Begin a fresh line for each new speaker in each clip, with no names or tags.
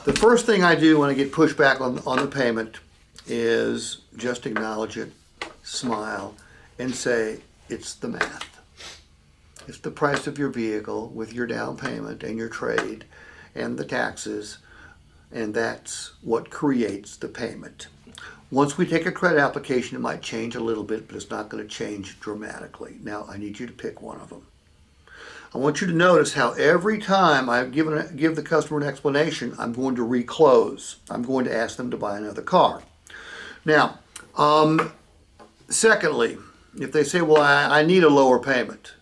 The first thing I do when I get pushback on the payment is just acknowledge it, smile, and say, it's the math. It's the price of your vehicle with your down payment and your trade and the taxes, and that's what creates the payment. Once we take a credit application, it might change a little bit, but it's not going to change dramatically. Now, I need you to pick one of them. I want you to notice how every time I give the customer an explanation, I'm going to reclose. I'm going to ask them to buy another car. Now, secondly, if they say, well, I need a lower payment.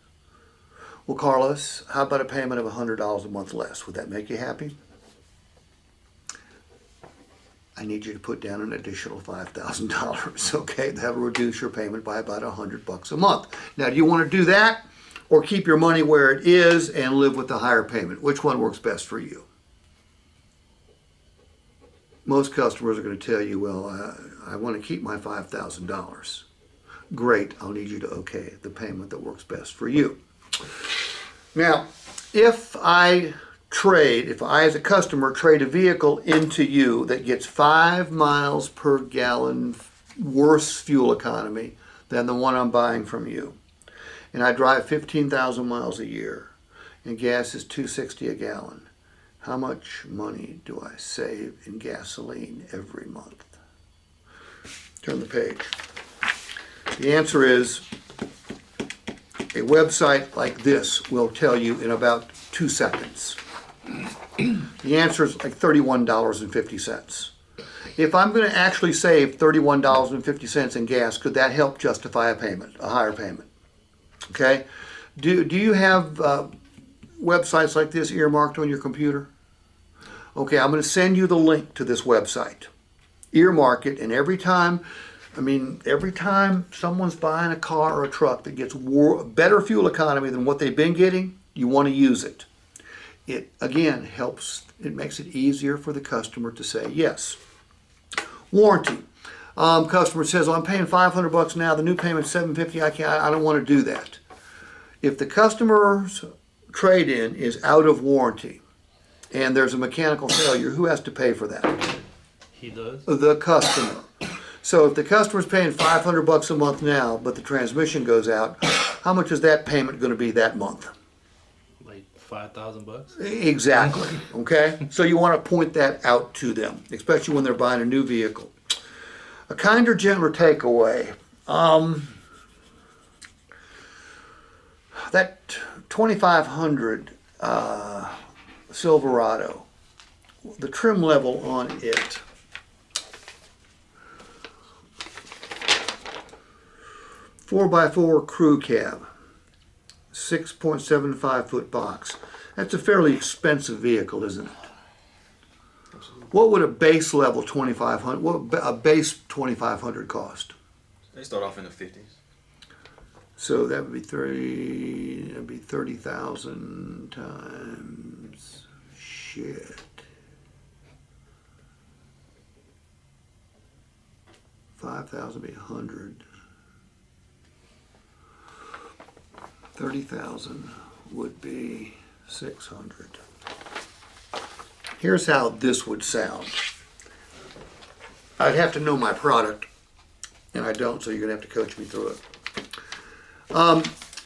Well, Carlos, how about a payment of $100 a month less? Would that make you happy? I need you to put down an additional $5,000, okay? That'll reduce your payment by about $100 a month. Now, do you want to do that or keep your money where it is and live with the higher payment? Which one works best for you? Most customers are going to tell you, well, I want to keep my $5,000. Great, I'll need you to okay the payment that works best for you. Now, if I as a customer trade a vehicle into you that gets 5 miles per gallon worse fuel economy than the one I'm buying from you, and I drive 15,000 miles a year, and gas is $2.60 a gallon, how much money do I save in gasoline every month? Turn the page. The answer is, a website like this will tell you in about 2 seconds. The answer is like $31.50. If I'm going to actually save $31.50 in gas, could that help justify a higher payment? Okay? Do you have websites like this earmarked on your computer? Okay, I'm going to send you the link to this website. Earmark it, and every time someone's buying a car or a truck that gets better fuel economy than what they've been getting, you want to use it. It, again, helps, it makes it easier for the customer to say yes. Warranty. Customer says, I'm paying $500 now, the new payment's $750, I don't want to do that. If the customer's trade-in is out of warranty and there's a mechanical failure, who has to pay for that?
He does?
The customer. So if the customer's paying $500 a month now, but the transmission goes out, how much is that payment going to be that month?
Like $5,000?
Exactly. Okay? So you want to point that out to them, especially when they're buying a new vehicle. A kinder, gentler takeaway. That 2500 Silverado, the trim level on it, (4x4) crew cab, 6.75 foot box. That's a fairly expensive vehicle, isn't it?
Absolutely.
What would a base level 2500? What would a base 2500 cost?
They start off in the 50s.
So that would be 30. That'd be 30,000 times shit. 5,000 would be 100. 30,000 would be 600. Here's how this would sound. I'd have to know my product, and I don't, so you're going to have to coach me through it.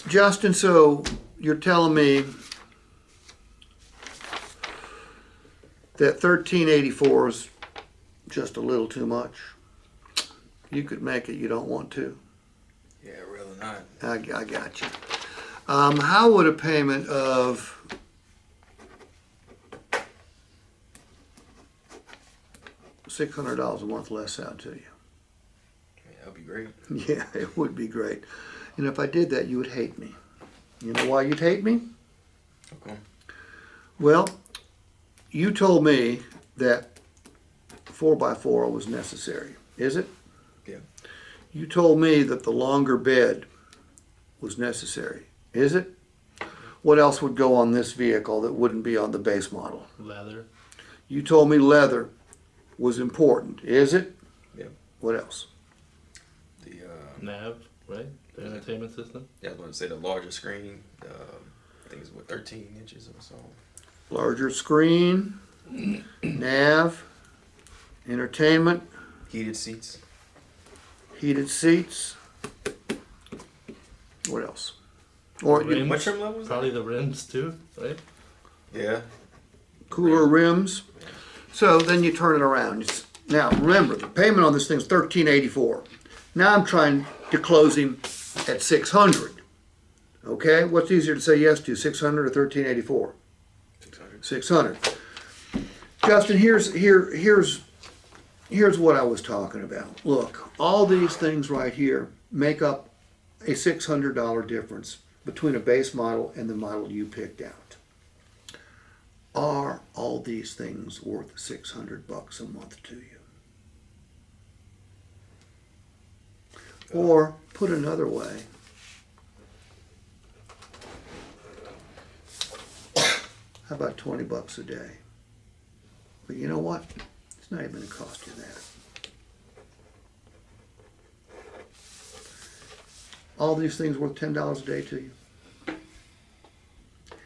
Justin, so you're telling me that 1384 is just a little too much? You could make it, you don't want to.
Yeah, really not.
I got you. How would a payment of $600 a month less sound to you?
Yeah, that'd be great.
Yeah, it would be great. And if I did that, you would hate me. You know why you'd hate me?
Okay.
Well, you told me that 4x4 was necessary. Is it?
Yeah.
You told me that the longer bed was necessary. Is it? What else would go on this vehicle that wouldn't be on the base model?
Leather.
You told me leather was important. Is it?
Yeah.
What else?
The
Nav, right? The entertainment system.
yeah, I was going to say the larger screen. I think it's 13 inches or so.
Larger screen. Nav, entertainment,
Heated seats.
heated seats. What else? Or
Rims,
What trim level is that?
probably the rims too, right?
Yeah.
cooler rims. So then you turn it around. Now remember, the payment on this thing is $1,384. Now I'm trying to close him at $600. Okay, what's easier to say yes to, $600 or $1,384?
600.
$600. Justin, here's what I was talking about. Look, all these things right here make up a $600 difference between a base model and the model you picked out. Are all these things worth $600 a month to you? Or put another way, how about $20 a day? But you know what? It's not even going to cost you that. All these things worth $10 a day to you?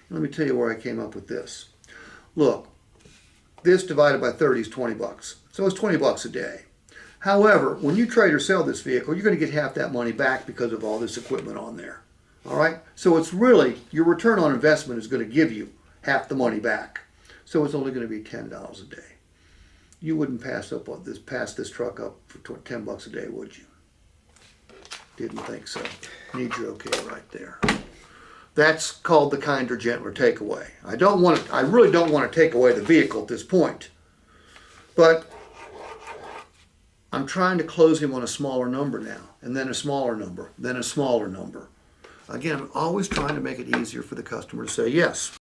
Let me tell you where I came up with this. Look, this divided by 30 is $20. So it's $20 a day. However, when you trade or sell this vehicle, you're going to get half that money back because of all this equipment on there. All right? So it's really, your return on investment is going to give you half the money back. So it's only going to be $10 a day. You wouldn't pass this truck up for $10 a day, would you? Didn't think so. Need your okay right there. That's called the kinder, gentler takeaway. I really don't want to take away the vehicle at this point. But I'm trying to close him on a smaller number now, and then a smaller number, then a smaller number. Again, always trying to make it easier for the customer to say yes.